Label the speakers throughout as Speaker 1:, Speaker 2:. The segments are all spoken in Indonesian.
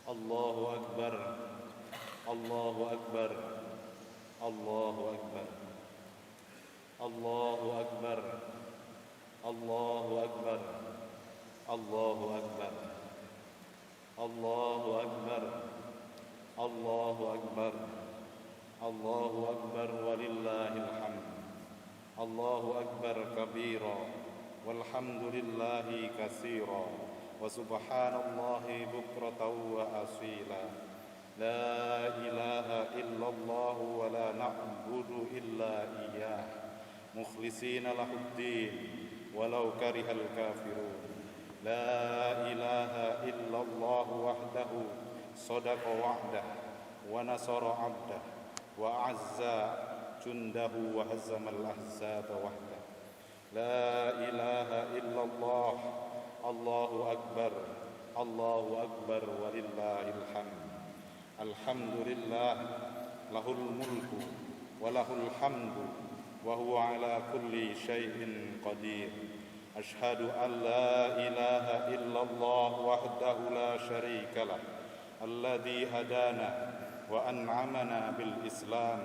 Speaker 1: Allahu Akbar, Allahu Akbar, Allahu Akbar, Allahu Akbar, Allahu Akbar, Allahu Akbar, Allahu Akbar, Allahu Akbar, Allahu Akbar walillahil hamd. Allahu Akbar kabira walhamdulillahi katsira wa subhanallahi bukratan wa asila. La ilaha illallah wa la na'budu illa iyyah mukhlishina lahuddin walau karihal kafirun. La ilaha illallah wahdahu sadaqa wa'dah wa nasara 'abdah wa 'azza jundahu wa hazzamal ahzaba wahdah. La ilaha illallah, Allahu Akbar, Allahu Akbar walillahil hamd. Alhamdulillah, lahul mulku wa lahul hamdu wa huwa ala kulli syai'in qadir. Ashhadu an la ilaha illallah wahdahu la syarika lah, alladzi hadana wa an'amana bil Islam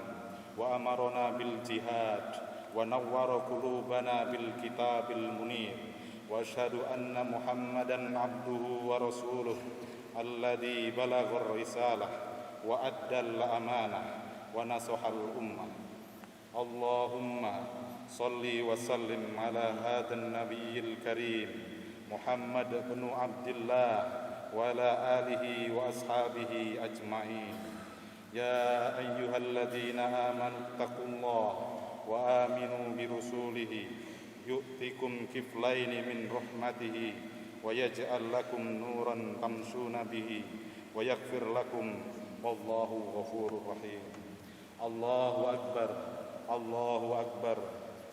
Speaker 1: wa amarna bil jihad wa nawwara qulubana bil kitabil munir. Wa asyhadu anna Muhammadan abduhu wa rasuluh alladzi balagha risalah wa addal amanah wa nasahal ummah. Allahumma salli wa sallim ala hadan nabiyil karim Muhammad bin Abdullah wa ala alihi wa ashabihi ajma'in. Ya ayyuhalladzina amanu taqullaha wa aminu bi rasulihi yu'tikum kiflaini min rahmatihi wa yaj'al lakum nuran tamshuna bihi wa yaghfir lakum wallahu ghafurur rahim. Allahu Akbar, Allahu Akbar,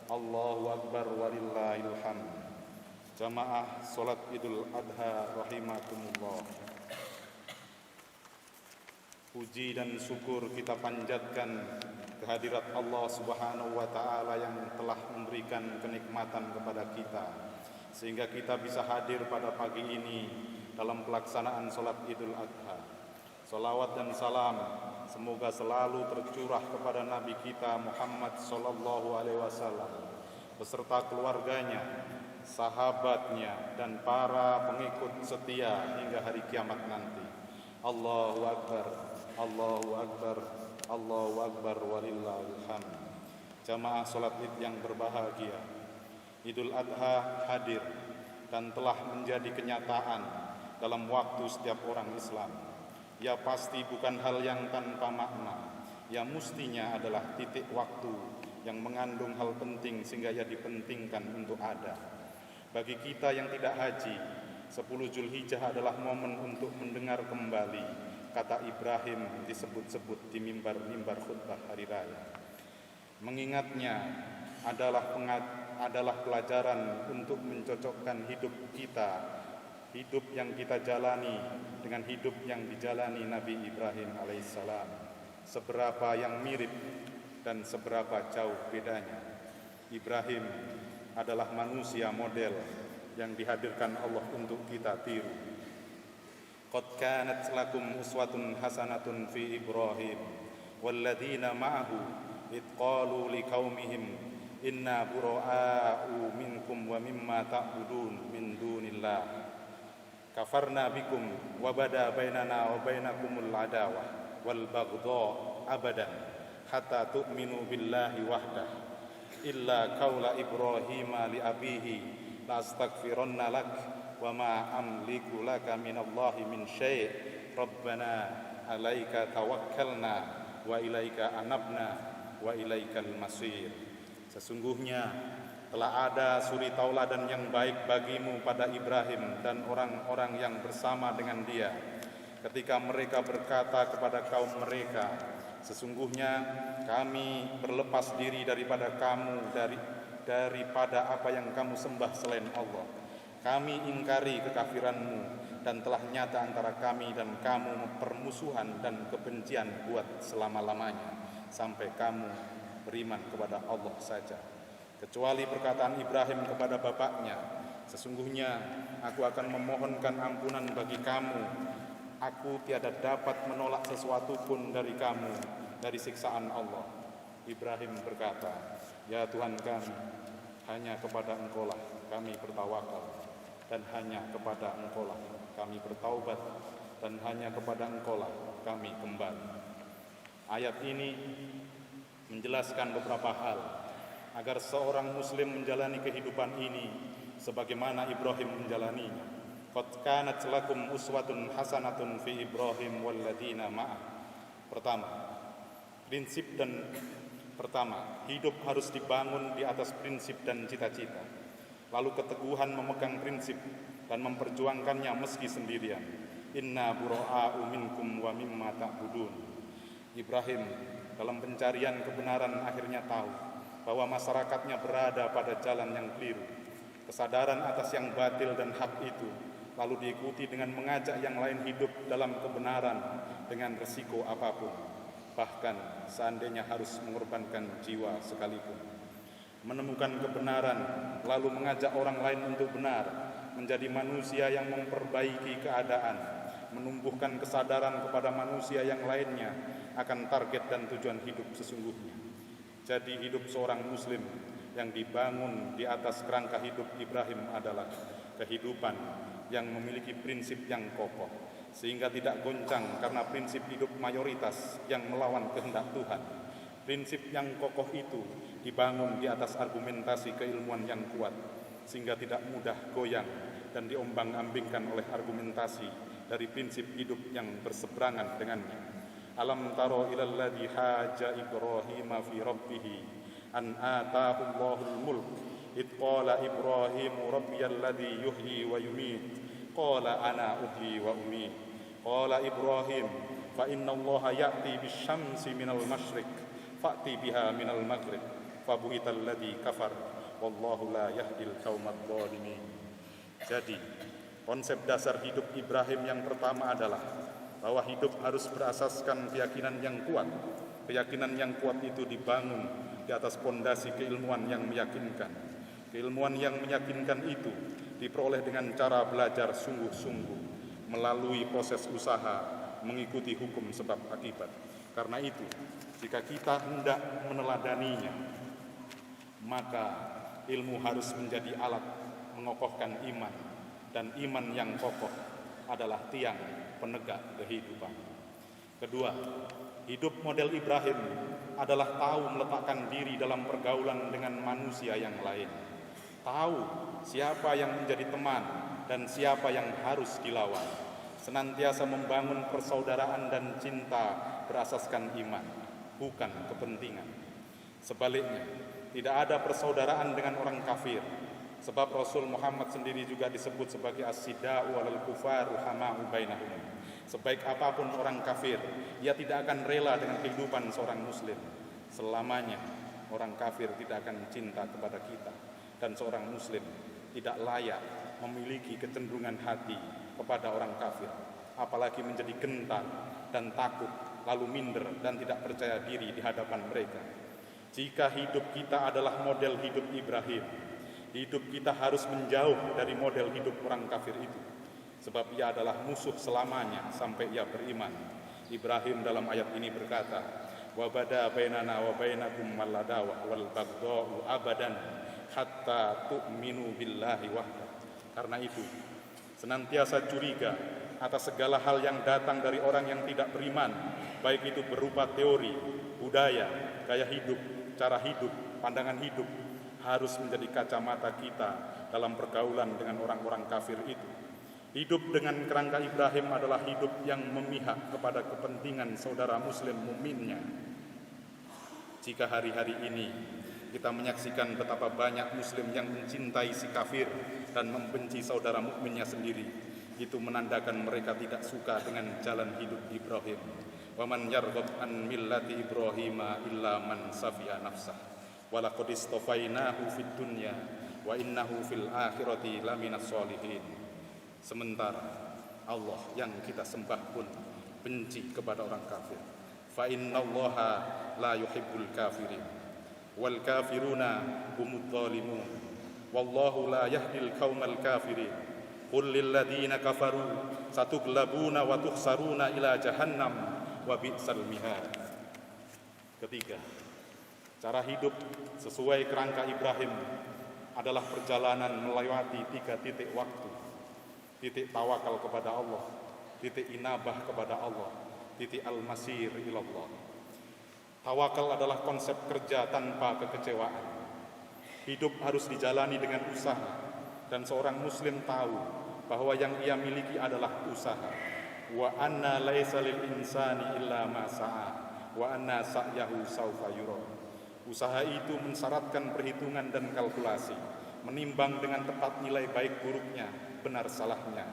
Speaker 1: Allahu Akbar walillahil hamd. Jamaah salat Idul Adha rahimakumullah. Puji dan syukur kita panjatkan kehadirat Allah Subhanahu wa taala yang telah memberikan kenikmatan kepada kita sehingga kita bisa hadir pada pagi ini dalam pelaksanaan salat Idul Adha. Salawat dan salam semoga selalu tercurah kepada Nabi kita Muhammad sallallahu alaihi wasallam beserta keluarganya, sahabatnya dan para pengikut setia hingga hari kiamat nanti. Allahu Akbar, Allahu Akbar, Allahu Akbar walillahil hamd. Jamaah salat Id yang berbahagia, Idul Adha hadir dan telah menjadi kenyataan dalam waktu setiap orang Islam. Ya pasti bukan hal yang tanpa makna. Ya mestinya adalah titik waktu yang mengandung hal penting sehingga ia dipentingkan untuk ada. Bagi kita yang tidak haji, 10 Zulhijjah adalah momen untuk mendengar kembali kata Ibrahim disebut-sebut di mimbar-mimbar khutbah hari raya. Mengingatnya adalah pelajaran untuk mencocokkan hidup kita, hidup yang kita jalani dengan hidup yang dijalani Nabi Ibrahim alaihissalam. Seberapa yang mirip dan seberapa jauh bedanya. Ibrahim adalah manusia model yang dihadirkan Allah untuk kita tiru. Qad kanat lakum uswatun hasanatun fi Ibrahim walladzina ma'ahu id qalu liqaumihim inna bura'a'u minkum wa mimma ta'budun min dunillah kafarna bikum wa bada bainana wa bainakumul adawah wal baghdha abadan hatta tu'minu billahi wahdah illa qaula Ibrahima li abihi la astaghfirunna lak wa ma amliku laka minallahi min syai' rabbana alaika tawakkalna wa ilaika anabna wa ilaikal masir. Sesungguhnya telah ada suri tauladan yang baik bagimu pada Ibrahim dan orang-orang yang bersama dengan dia ketika mereka berkata kepada kaum mereka, sesungguhnya kami berlepas diri daripada kamu daripada apa yang kamu sembah selain Allah. Kami ingkari kekafiranmu dan telah nyata antara kami dan kamu permusuhan dan kebencian buat selama-lamanya sampai kamu beriman kepada Allah saja. Kecuali perkataan Ibrahim kepada bapaknya, sesungguhnya aku akan memohonkan ampunan bagi kamu aku tiada dapat menolak sesuatu pun dari kamu, dari siksaan Allah. Ibrahim berkata, ya Tuhan kami, hanya kepada Engkau-lah kami bertawakal, dan hanya kepada Engkau-lah kami bertaubat, dan hanya kepada Engkau-lah kami kembali. Ayat ini menjelaskan beberapa hal agar seorang muslim menjalani kehidupan ini sebagaimana Ibrahim menjalaninya. Qad kanat lakum uswatun hasanatun fi Ibrahim walladzina ma'ah. Pertama, hidup harus dibangun di atas prinsip dan cita-cita. Lalu keteguhan memegang prinsip dan memperjuangkannya meski sendirian. Inna bura'a'u minkum wa mimma ta'budun. Ibrahim dalam pencarian kebenaran akhirnya tahu bahwa masyarakatnya berada pada jalan yang keliru. Kesadaran atas yang batil dan hak itu lalu diikuti dengan mengajak yang lain hidup dalam kebenaran dengan resiko apapun, bahkan seandainya harus mengorbankan jiwa sekalipun. Menemukan kebenaran lalu mengajak orang lain untuk benar, menjadi manusia yang memperbaiki keadaan, menumbuhkan kesadaran kepada manusia yang lainnya akan target dan tujuan hidup sesungguhnya. Jadi hidup seorang muslim yang dibangun di atas kerangka hidup Ibrahim adalah kehidupan yang memiliki prinsip yang kokoh, sehingga tidak goncang karena prinsip hidup mayoritas yang melawan kehendak Tuhan. Prinsip yang kokoh itu dibangun di atas argumentasi keilmuan yang kuat, sehingga tidak mudah goyang dan diombang-ambingkan oleh argumentasi dari prinsip hidup yang berseberangan dengannya. Alam taro ilal ladzi haja Ibrahim fi rabbih an ataahu Allahul mulk id qala Ibrahim rabbiyal ladzi yuhyi wa yumiit qala ana uhyi wa umiit qala Ibrahim fa inna Allaha ya'ti bisyamsi minal masyriq fa'ti biha minal maghrib fabuhital ladzi kafar wallahu la yahdil qaumadh dhalimin. Jadi konsep dasar hidup Ibrahim yang pertama adalah bahwa hidup harus berasaskan keyakinan yang kuat. Keyakinan yang kuat itu dibangun di atas pondasi keilmuan yang meyakinkan. Keilmuan yang meyakinkan itu diperoleh dengan cara belajar sungguh-sungguh, melalui proses usaha, mengikuti hukum sebab akibat. Karena itu, jika kita hendak meneladaninya, maka ilmu harus menjadi alat mengokohkan iman, dan iman yang kokoh adalah tiang penegak kehidupan. Kedua, hidup model Ibrahim adalah tahu meletakkan diri dalam pergaulan dengan manusia yang lain. Tahu siapa yang menjadi teman dan siapa yang harus dilawan. Senantiasa membangun persaudaraan dan cinta berasaskan iman, bukan kepentingan. Sebaliknya, tidak ada persaudaraan dengan orang kafir. Sebab Rasul Muhammad sendiri juga disebut sebagai as-sida'u walal kufaru hama'u bainahum. Sebaik apapun orang kafir, ia tidak akan rela dengan kehidupan seorang muslim. Selamanya orang kafir tidak akan cinta kepada kita, dan seorang muslim tidak layak memiliki kecenderungan hati kepada orang kafir, apalagi menjadi gentar dan takut, lalu minder dan tidak percaya diri di hadapan mereka. Jika hidup kita adalah model hidup Ibrahim, hidup kita harus menjauh dari model hidup orang kafir itu, sebab ia adalah musuh selamanya sampai ia beriman. Ibrahim dalam ayat ini berkata, wa bada bainana wa bainakum maladawah wal baghdha'u abadan hatta tu'minu billahi wahda. Karena itu, senantiasa curiga atas segala hal yang datang dari orang yang tidak beriman, baik itu berupa teori, budaya, gaya hidup, cara hidup, pandangan hidup, harus menjadi kacamata kita dalam pergaulan dengan orang-orang kafir itu. Hidup dengan kerangka Ibrahim adalah hidup yang memihak kepada kepentingan saudara muslim mukminnya. Jika hari-hari ini kita menyaksikan betapa banyak muslim yang mencintai si kafir dan membenci saudara mukminnya sendiri, itu menandakan mereka tidak suka dengan jalan hidup Ibrahim. Wa man yarghab an millati Ibrahima illa man safiha nafsah. Walaqad istafainahu fid dunya wa innahu fil akhirati laminas sholihin. Sementara Allah yang kita sembah pun benci kepada orang kafir. Fa innallaha la yuhibbul kafirin wal kafiruna humudz zalimun wallahu la yahdil qaumal kafirin. Qul lil ladzina kafaru satughlabuna wa tuhsaruna ila jahannam wa bi'sal mihad. Ketiga, cara hidup sesuai kerangka Ibrahim adalah perjalanan melewati 3 titik waktu. Titik tawakal kepada Allah, titik inabah kepada Allah, titik al-masir ilallah. Tawakal adalah konsep kerja tanpa kekecewaan. Hidup harus dijalani dengan usaha, dan seorang muslim tahu bahwa yang ia miliki adalah usaha. Wa anna laisa lil insani illa ma sa'a wa anna sa'yahu saufa yura. Usaha itu mensyaratkan perhitungan dan kalkulasi, menimbang dengan tepat nilai baik buruknya, benar salahnya,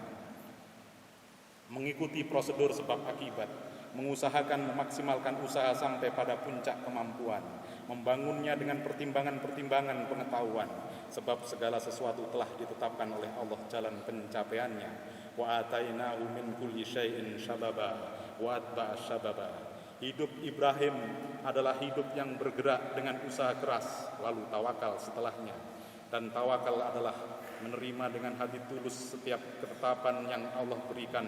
Speaker 1: mengikuti prosedur sebab akibat, mengusahakan memaksimalkan usaha sampai pada puncak kemampuan, membangunnya dengan pertimbangan-pertimbangan pengetahuan, sebab segala sesuatu telah ditetapkan oleh Allah jalan pencapaiannya. Wa atainahu min kulli syai'in syababa wa atba'a syababa. Hidup Ibrahim adalah hidup yang bergerak dengan usaha keras, lalu tawakal setelahnya. Dan tawakal adalah menerima dengan hati tulus setiap ketetapan yang Allah berikan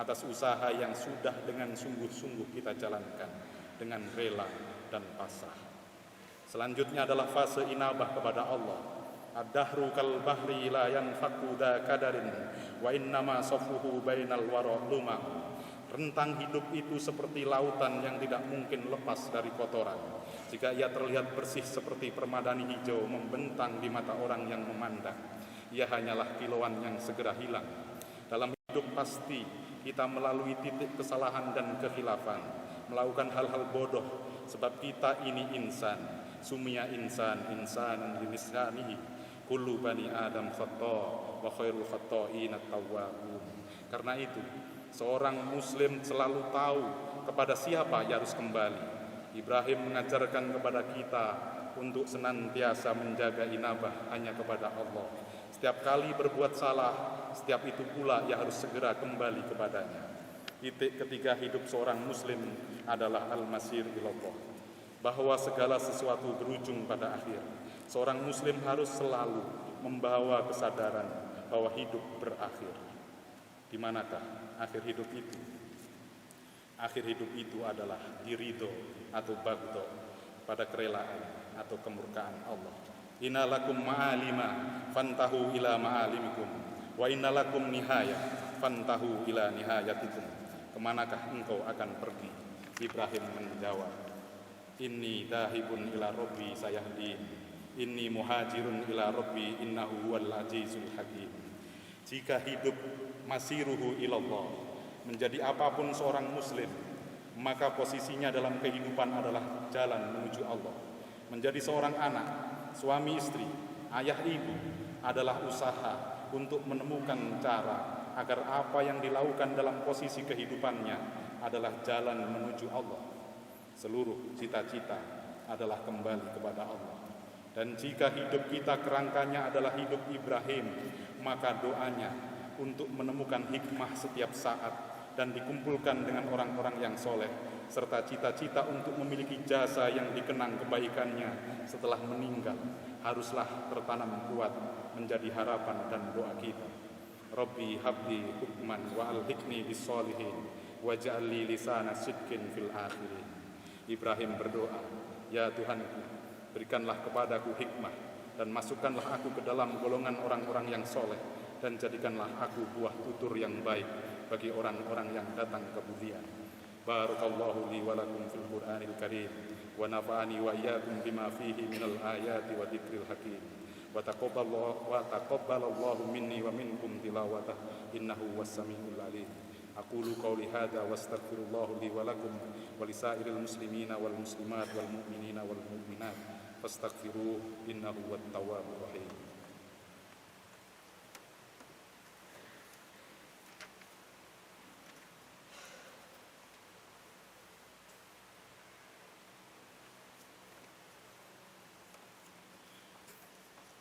Speaker 1: atas usaha yang sudah dengan sungguh-sungguh kita jalankan dengan rela dan pasrah. Selanjutnya adalah fase inabah kepada Allah. Ad-dahru kal bahri la yanfaqu da kadarin wa innama safuhu bainal wara luma. Rentang hidup itu seperti lautan yang tidak mungkin lepas dari kotoran. Jika ia terlihat bersih seperti permadani hijau membentang di mata orang yang memandang, ia hanyalah kilauan yang segera hilang. Dalam hidup pasti kita melalui titik kesalahan dan kekhilafan, melakukan hal-hal bodoh, sebab kita ini insan. Sumia insanan bilisanihi. Kullu bani Adam khata wa khairul khata'in at-tawwabun. Karena itu, seorang muslim selalu tahu kepada siapa ia harus kembali. Ibrahim mengajarkan kepada kita untuk senantiasa menjaga inabah hanya kepada Allah. Setiap kali berbuat salah, setiap itu pula ia harus segera kembali kepadanya. Titik ketiga hidup seorang muslim adalah al-masir ilallah, bahwa segala sesuatu berujung pada akhir. Seorang muslim harus selalu membawa kesadaran bahwa hidup berakhir. Di manakah akhir hidup itu? Akhir hidup itu adalah di ridho atau bagdo, pada kerelaan atau kemurkaan Allah. Inna lakum ma'alima fantahu ila ma'alimikum wa inna lakum nihaya fantahu ila nihayatikum. Kemanakah engkau akan pergi? Ibrahim menjawab, inni dahibun ila rabbi sayahdin, inni muhajirun ila rabbi innahu huwal azizul hakim. Jika hidup masiruhu ilallah, menjadi apapun seorang muslim, maka posisinya dalam kehidupan adalah jalan menuju Allah. Menjadi seorang anak, suami istri, ayah ibu adalah usaha untuk menemukan cara agar apa yang dilakukan dalam posisi kehidupannya adalah jalan menuju Allah. Seluruh cita-cita adalah kembali kepada Allah. Dan jika hidup kita kerangkanya adalah hidup Ibrahim, maka doanya untuk menemukan hikmah setiap saat dan dikumpulkan dengan orang-orang yang soleh, serta cita-cita untuk memiliki jasa yang dikenang kebaikannya setelah meninggal, haruslah tertanam kuat menjadi harapan dan doa kita. Rabbi habli hukman wa alhiqni bis-solihin waj'al li lisana sidqin fil akhirin. Ibrahim berdoa, ya Tuhanku, berikanlah kepadaku hikmah dan masukkanlah aku ke dalam golongan orang-orang yang soleh, dan jadikanlah aku buah tutur yang baik bagi orang-orang yang datang kemudian. Barakallahu li wa lakum fil Qur'anil Karim wa nafa'ani wa iyyakum bima fihi minal ayati wa dzikril hakim. Wa taqabbalallahu minni wa minkum tilawatah innahu was-sami'ul alim. Aqulu qawli hadza wastaghfirullahu li wa lakum wa lisairil muslimina wal muslimat wal mu'minina wal mu'minat fastaghfiruhu innahu wat-tawwabur rahim.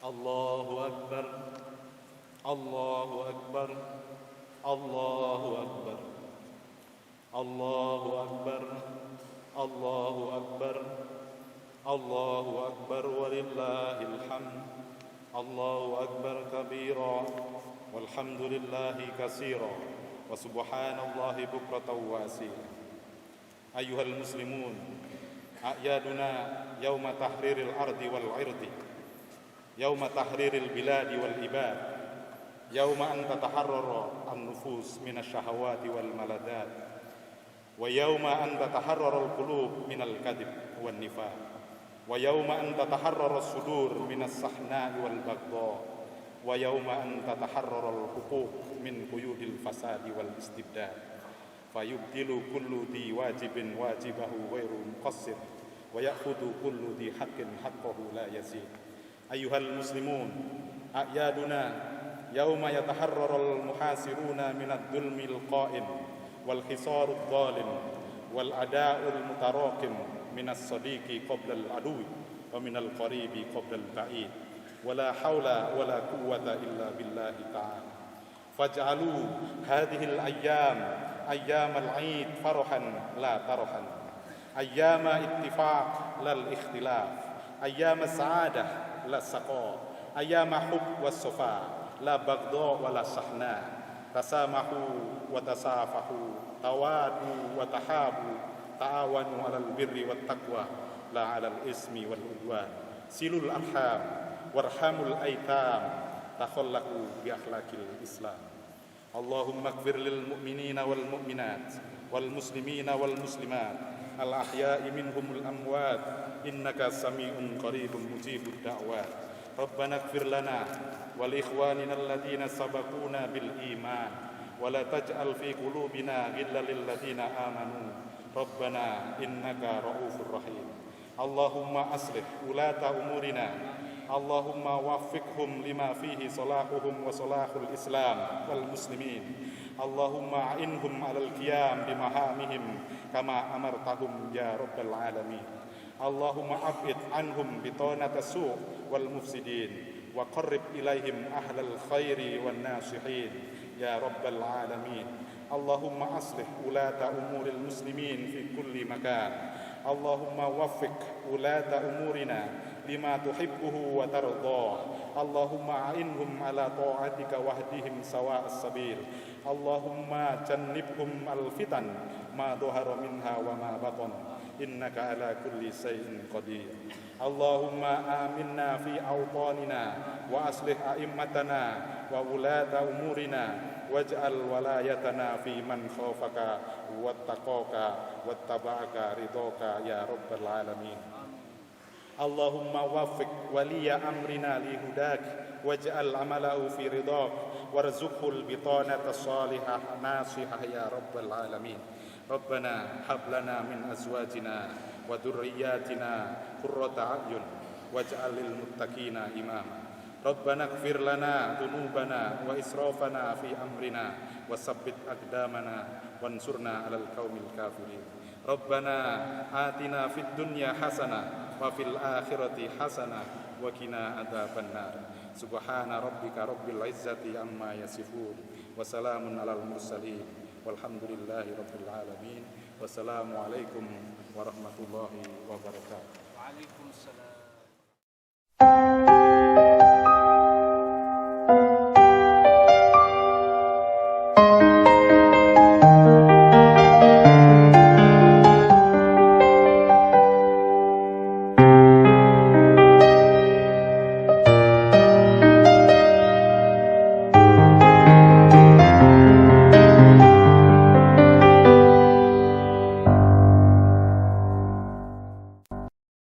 Speaker 1: Allahu Akbar, Allahu Akbar, Allahu Akbar, Allahu Akbar, Allahu Akbar, Allahu Akbar walillahil hamd. Allahu Akbar kabira والحمد لله كثيرا وسبحان الله بكرة وأصيلا. أيها المسلمون، أعيادنا يوم تحرير الأرض والعرض، يوم تحرير البلاد والعباد، يوم أن تتحرر النفوس من الشهوات والملذات، ويوم أن تتحرر القلوب من الكذب والنفاق، ويوم أن تتحرر الصدور من الصحناء والبغضاء، ويوم أن تتحرر الحقوق من قيود الفساد والاستبداد، فيبدل كل ذي واجب واجبه غير مقصر، ويأخذ كل ذي حق حقه لا يزيد. أيها المسلمون، أعيادنا يوم يتحرر المحاصرون من الظلم القائم والخسار الظالم والأداء المتراكم من الصديق قبل العدو ومن القريب قبل البعيد، ولا حول ولا قوة إلا بالله تعالى. فاجعلوا هذه الأيام أيام العيد فرحا لا ترحا، أيام اتفاق لا الاختلاف، أيام السعادة لا السقاء، أيام حب والصفاء لا بغضاء ولا شحناء. تسامحوا وتصافحوا، توادوا وتحابوا، تعاونوا على البر والتقوى لا على الإثم والعدوان. صلوا الأرحام وارحموا الأيتام، تخلقوا بأخلاق الإسلام. اللهم اغفر للمؤمنين والمؤمنات والمسلمين والمسلمات الأحياء منهم الأموات، إنك سميع قريب مجيب الدعوات. ربنا اغفر لنا ولإخواننا الذين سبقونا بالإيمان، ولا تجعل في قلوبنا غلا للذين آمنوا، ربنا إنك رؤوف رحيم. اللهم أصلح ولاة أمورنا، اللهم وفقهم لما فيه صلاحهم وصلاح الإسلام والمسلمين. اللهم أعنهم على القيام بمهامهم كما أمرتهم يا رب العالمين. اللهم أبعد عنهم بطانة السوء والمفسدين، وقرب إليهم أهل الخير والناصحين يا رب العالمين. اللهم أصلح ولاة أمور المسلمين في كل مكان. اللهم وفق ولاة أمورنا لما تحبه وترضاه. اللهم أعنهم على طاعتك واهدهم سواء السبيل. اللهم جنبهم الفتن ما ظهر منها وما بطن، إنك على كل شيء قدير. اللهم آمنا في أوطاننا، وأصلح أئمتنا وولاة أمورنا، واجعل ولايتنا في من خافك واتقاك واتبعك رضاك يا رب العالمين. اللهم وفق ولي أمرنا لهداك، واجعل عمله في رضاك، وارزقه البطانة الصالحة ناصحة يا رب العالمين. ربنا هب لنا من أزواجنا وذرياتنا قرة أعين واجعل للمتقين إماما. ربنا اغفر لنا ذنوبنا وإسرافنا في أمرنا، وثبت أقدامنا وانصرنا على القوم الكافرين. ربنا آتنا في الدنيا حسنة وفي الآخرة حسنة وقنا عذاب النار. سبحان ربك رب العزة عما يصفون، وسلام على المرسلين، والحمد لله رب العالمين. والسلام عليكم warahmatullahi wabarakatuh.
Speaker 2: Waalaikumsalam.